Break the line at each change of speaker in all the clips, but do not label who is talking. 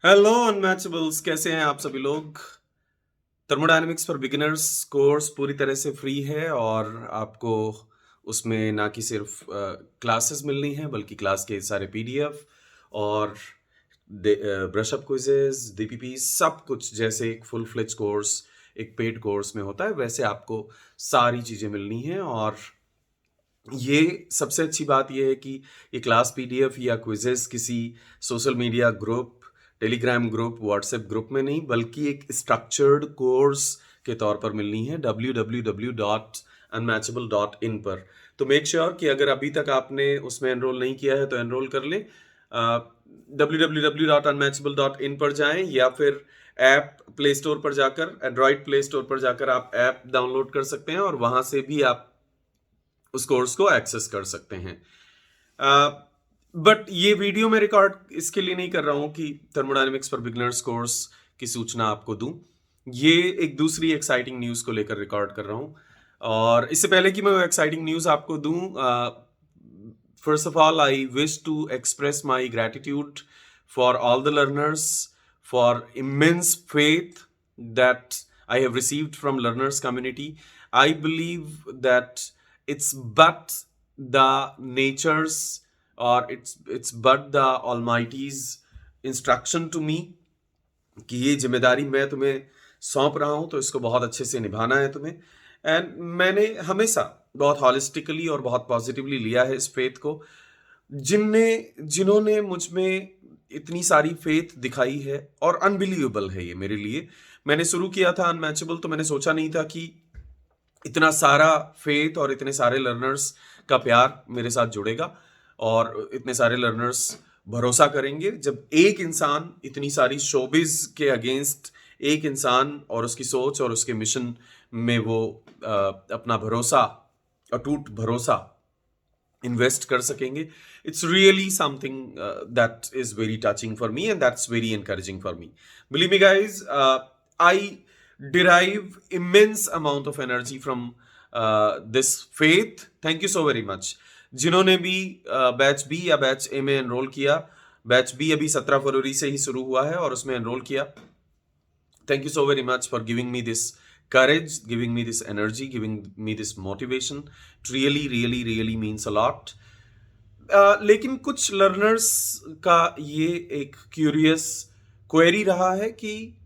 Hello अनमैचेबल्स, कैसे हैं आप सभी लोग। थर्मोडायनेमिक्स फॉर बिगिनर्स कोर्स पूरी तरह से फ्री है और आपको उसमें ना कि सिर्फ क्लासेस मिलनी है बल्कि क्लास के सारे पीडीएफ और ब्रशअप क्विजेज डीपीपी सब कुछ जैसे एक फुल फ्लेज कोर्स एक पेड कोर्स में होता है वैसे आपको सारी चीज़ें मिलनी हैं। और ये सबसे अच्छी बात ये है कि ये क्लास पीडीएफ या क्विजेस किसी social media group, Telegram group, WhatsApp group में नहीं बल्कि एक स्ट्रक्चर्ड कोर्स के तौर पर मिलनी है www.unmatchable.in पर। तो मेक श्योर कि अगर अभी तक आपने उसमें एनरोल नहीं किया है तो एनरोल कर लें। www.unmatchable.in पर जाएं या फिर ऐप प्ले स्टोर पर जाकर, एंड्रॉयड प्ले स्टोर पर जाकर आप ऐप डाउनलोड कर सकते हैं और वहां से भी आप उस कोर्स को एक्सेस कर सकते हैं। बट ये वीडियो मैं रिकॉर्ड इसके लिए नहीं कर रहा हूं कि थर्मोडायनेमिक्स फॉर बिगिनर्स कोर्स की सूचना आपको दूं। ये एक दूसरी एक्साइटिंग न्यूज़ को लेकर रिकॉर्ड कर रहा हूं। और इससे पहले कि मैं वो एक्साइटिंग न्यूज़ आपको दूं, first of all I wish to express my gratitude for all the learners for immense faith that I have received from learners community. I believe that it's but the nature's or it's but the Almighty's instruction to me कि ये जिम्मेदारी मैं तुम्हें सौंप रहा हूं तो इसको बहुत अच्छे से निभाना है तुम्हें। एंड मैंने हमेशा बहुत हॉलिस्टिकली और बहुत पॉजिटिवली लिया है इस फेथ को। जिन्होंने मुझ में इतनी सारी फेथ दिखाई है और अनबिलीवेबल है ये मेरे लिए। मैंने शुरू किया था अनमैचेबल तो मैंने सोचा नहीं था कि इतना सारा फेथ और इतने सारे लर्नर्स का प्यार मेरे साथ जुड़ेगा और इतने सारे लर्नर्स भरोसा करेंगे। जब एक इंसान इतनी सारी शोबिज के अगेंस्ट, एक इंसान और उसकी सोच और उसके मिशन में वो अपना भरोसा, अटूट भरोसा इन्वेस्ट कर सकेंगे, it's really something that is very touching for me and that's very encouraging for me. Believe me guys, I derive immense amount of energy from this faith. Thank you so very much। जिन्होंने भी batch B या batch ए में enrol किया, batch B अभी 17 फरवरी से ही शुरू हुआ है और उसमें एनरोल किया, thank you so very much for giving me this courage, giving me this energy, giving me this motivation. It really really really means a lot। लेकिन कुछ लर्नर्स का ये एक क्यूरियस क्वेरी रहा है कि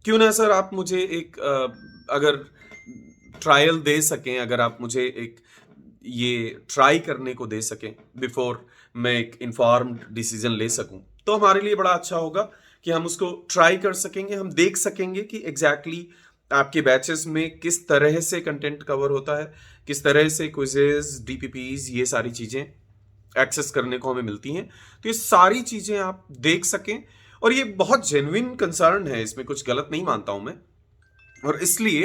क्यों ना सर आप मुझे एक अगर ट्रायल दे सकें, अगर आप मुझे एक ये ट्राई करने को दे सकें बिफोर मैं एक इन्फॉर्म्ड डिसीजन ले सकूं, तो हमारे लिए बड़ा अच्छा होगा कि हम उसको ट्राई कर सकेंगे। हम देख सकेंगे कि एग्जैक्टली आपके बैचेस में किस तरह से कंटेंट कवर होता है, किस तरह से क्विजेज, डीपीपीज, ये सारी चीज़ें एक्सेस करने को हमें मिलती हैं। तो ये सारी चीज़ें आप देख सकें और ये बहुत जेन्युइन कंसर्न है, इसमें कुछ गलत नहीं मानता हूं मैं। और इसलिए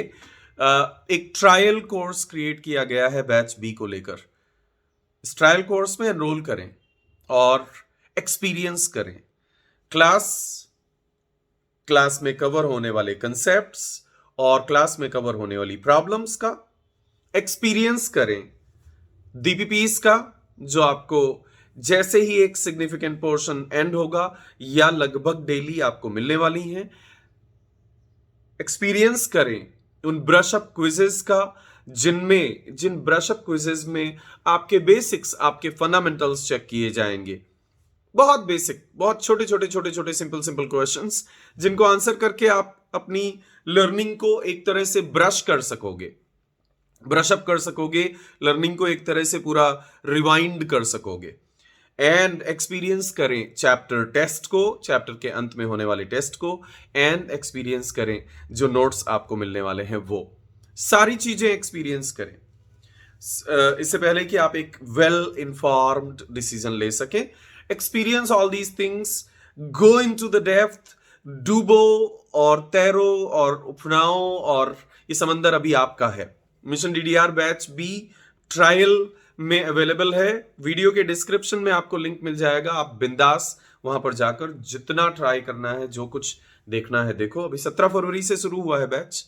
एक ट्रायल कोर्स क्रिएट किया गया है बैच बी को लेकर। इस ट्रायल कोर्स में एनरोल करें और एक्सपीरियंस करें क्लास क्लास में कवर होने वाले कंसेप्ट्स और क्लास में कवर होने वाली प्रॉब्लम्स का एक्सपीरियंस करें, डीपीपीस का जो आपको जैसे ही एक सिग्निफिकेंट पोर्शन एंड होगा या लगभग डेली आपको मिलने वाली हैं, एक्सपीरियंस करें उन ब्रशअप क्विजेस का जिन ब्रशअप क्विजेस में आपके बेसिक्स, आपके फंडामेंटल्स चेक किए जाएंगे। बहुत बेसिक, बहुत छोटे छोटे छोटे छोटे सिंपल सिंपल क्वेश्चंस जिनको आंसर करके आप अपनी लर्निंग को एक तरह से ब्रश कर सकोगे, ब्रशअप कर सकोगे, लर्निंग को एक तरह से पूरा रिवाइंड कर सकोगे। एंड एक्सपीरियंस करें चैप्टर टेस्ट को, चैप्टर के अंत में होने वाले टेस्ट को, एंड एक्सपीरियंस करें जो नोट्स आपको मिलने वाले हैं, वो सारी चीजें एक्सपीरियंस करें इससे पहले कि आप एक वेल इन्फॉर्म्ड डिसीजन ले सकें। Experience all these things, go into the depth, डूबो और तैरो और उपनाओ, और ये समंदर अभी आपका है। Mission DDR batch B trial में अवेलेबल है। वीडियो के डिस्क्रिप्शन में आपको लिंक मिल जाएगा, आप बिंदास वहां पर जाकर जितना ट्राई करना है, जो कुछ देखना है देखो। अभी 17 फरवरी से शुरू हुआ है बैच,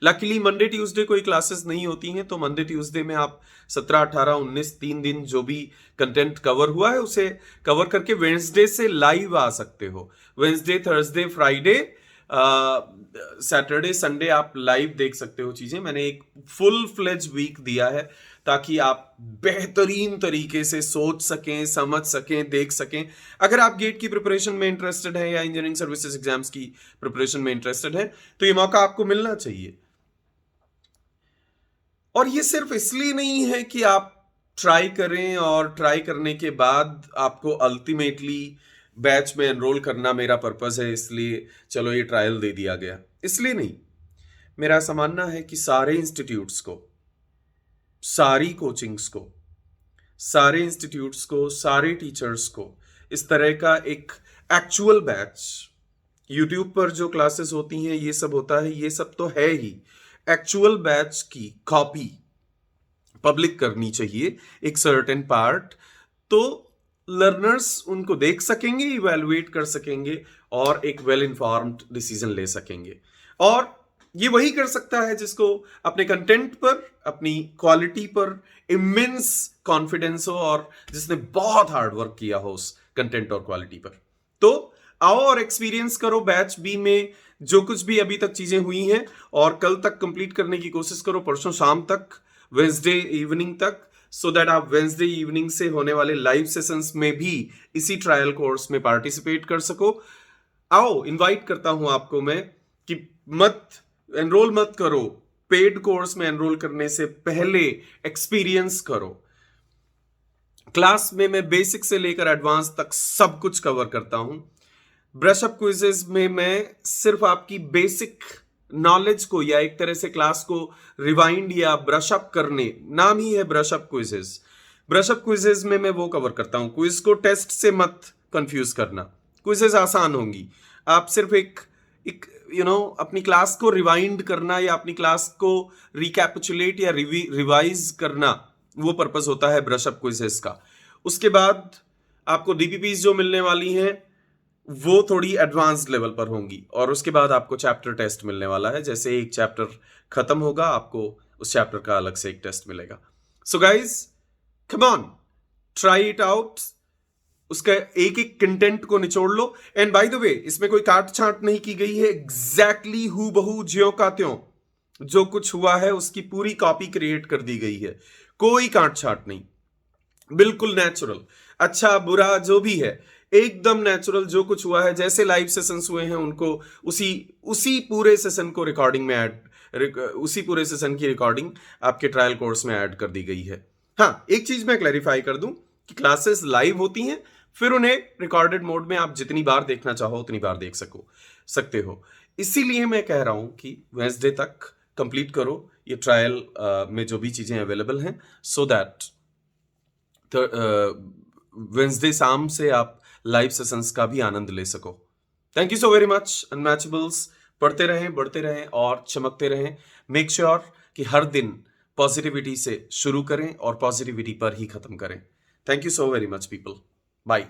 लकीली मंडे ट्यूसडे कोई क्लासेस नहीं होती हैं, तो मंडे ट्यूसडे में आप 17, 18, 19 3 दिन जो भी कंटेंट कवर हुआ है उसे कवर करके वेडनेसडे से लाइव आ सकते हो। Wednesday, Thursday, Friday, Saturday, Sunday आप लाइव देख सकते हो चीजें। मैंने एक फुल फ्लेज वीक दिया है ताकि आप बेहतरीन तरीके से सोच सकें, समझ सकें, देख सकें। अगर आप गेट की प्रिपरेशन में इंटरेस्टेड है या इंजीनियरिंग सर्विसेज एग्जाम्स की प्रिपरेशन में इंटरेस्टेड है तो ये मौका आपको मिलना चाहिए। और ये सिर्फ इसलिए नहीं है कि आप ट्राई करें और ट्राई करने के बाद आपको अल्टीमेटली बैच में एनरोल करना मेरा पर्पस है इसलिए चलो ये ट्रायल दे दिया गया, इसलिए नहीं। मेरा ऐसा मानना है कि सारे इंस्टीट्यूट्स को, सारी कोचिंग्स को, सारे इंस्टीट्यूट्स को, सारे टीचर्स को इस तरह का एक एक्चुअल बैच, यूट्यूब पर जो क्लासेस होती हैं ये सब होता है, ये सब तो है ही, एक्चुअल बैच की कॉपी पब्लिक करनी चाहिए एक सर्टेन पार्ट, तो लर्नर्स उनको देख सकेंगे, इवैल्यूएट कर सकेंगे और एक वेल इन्फॉर्म्ड डिसीजन ले सकेंगे। और ये वही कर सकता है जिसको अपने कंटेंट पर, अपनी क्वालिटी पर इमेंस कॉन्फिडेंस हो और जिसने बहुत हार्ड वर्क किया हो उस कंटेंट और क्वालिटी पर। तो आओ और एक्सपीरियंस करो बैच बी में जो कुछ भी अभी तक चीजें हुई हैं और कल तक कंप्लीट करने की कोशिश करो, परसों शाम तक, वेंसडे इवनिंग तक, सो दैट आप वेंसडे इवनिंग से होने वाले लाइव सेशंस में भी इसी ट्रायल कोर्स में पार्टिसिपेट कर सको। आओ, इनवाइट करता हूं आपको मैं कि एनरोल मत करो, पेड कोर्स में एनरोल करने से पहले एक्सपीरियंस करो। क्लास में मैं बेसिक से लेकर एडवांस तक सब कुछ कवर करता हूं। ब्रशअप क्विजेज में मैं सिर्फ आपकी बेसिक नॉलेज को या एक तरह से क्लास को रिवाइंड या ब्रशअप करने, नाम ही है ब्रशअप क्विजेज। ब्रशअप क्विजेज में मैं वो कवर करता हूं। क्विज को टेस्ट से मत कंफ्यूज करना, क्विजेज आसान होंगी। आप सिर्फ एक अपनी क्लास को रिवाइंड करना या अपनी क्लास को रिकैपिचुलेट या रिवाइज करना, वो पर्पस होता है ब्रशअप क्विजेस का। उसके बाद आपको डीपीपीज जो मिलने वाली हैं वो थोड़ी एडवांस्ड लेवल पर होंगी और उसके बाद आपको चैप्टर टेस्ट मिलने वाला है। जैसे एक चैप्टर खत्म होगा आपको उस चैप्टर का अलग से एक टेस्ट मिलेगा। So guys, come on, try it out. उसका एक एक कंटेंट को निचोड़ लो। एंड बाय द वे, इसमें कोई काट छांट नहीं की गई है, एग्जैक्टली हूबहू ज्यों का त्यों जो कुछ हुआ है उसकी पूरी कॉपी क्रिएट कर दी गई है, कोई काट छांट नहीं, बिल्कुल नेचुरल। अच्छा बुरा जो भी है एकदम नेचुरल, जो कुछ हुआ है जैसे लाइव सेशंस हुए हैं उनको उसी पूरे सेशन को रिकॉर्डिंग में उसी पूरे सेशन की रिकॉर्डिंग आपके ट्रायल कोर्स में ऐड कर दी गई है। हाँ, एक चीज मैं क्लैरिफाई कर दूं कि क्लासेस लाइव होती हैं, फिर उन्हें रिकॉर्डेड मोड में आप जितनी बार देखना चाहो उतनी बार देख सकते हो। इसीलिए मैं कह रहा हूं कि वेंसडे तक कंप्लीट करो ये ट्रायल में जो भी चीजें अवेलेबल हैं, सो दैट वेंसडे शाम से आप लाइव सेशंस का भी आनंद ले सको। Thank you so very much. Unmatchables पढ़ते रहें, बढ़ते रहें और चमकते रहें। मेक श्योर कि हर दिन पॉजिटिविटी से शुरू करें और पॉजिटिविटी पर ही खत्म करें। Thank you so very much people. Bye.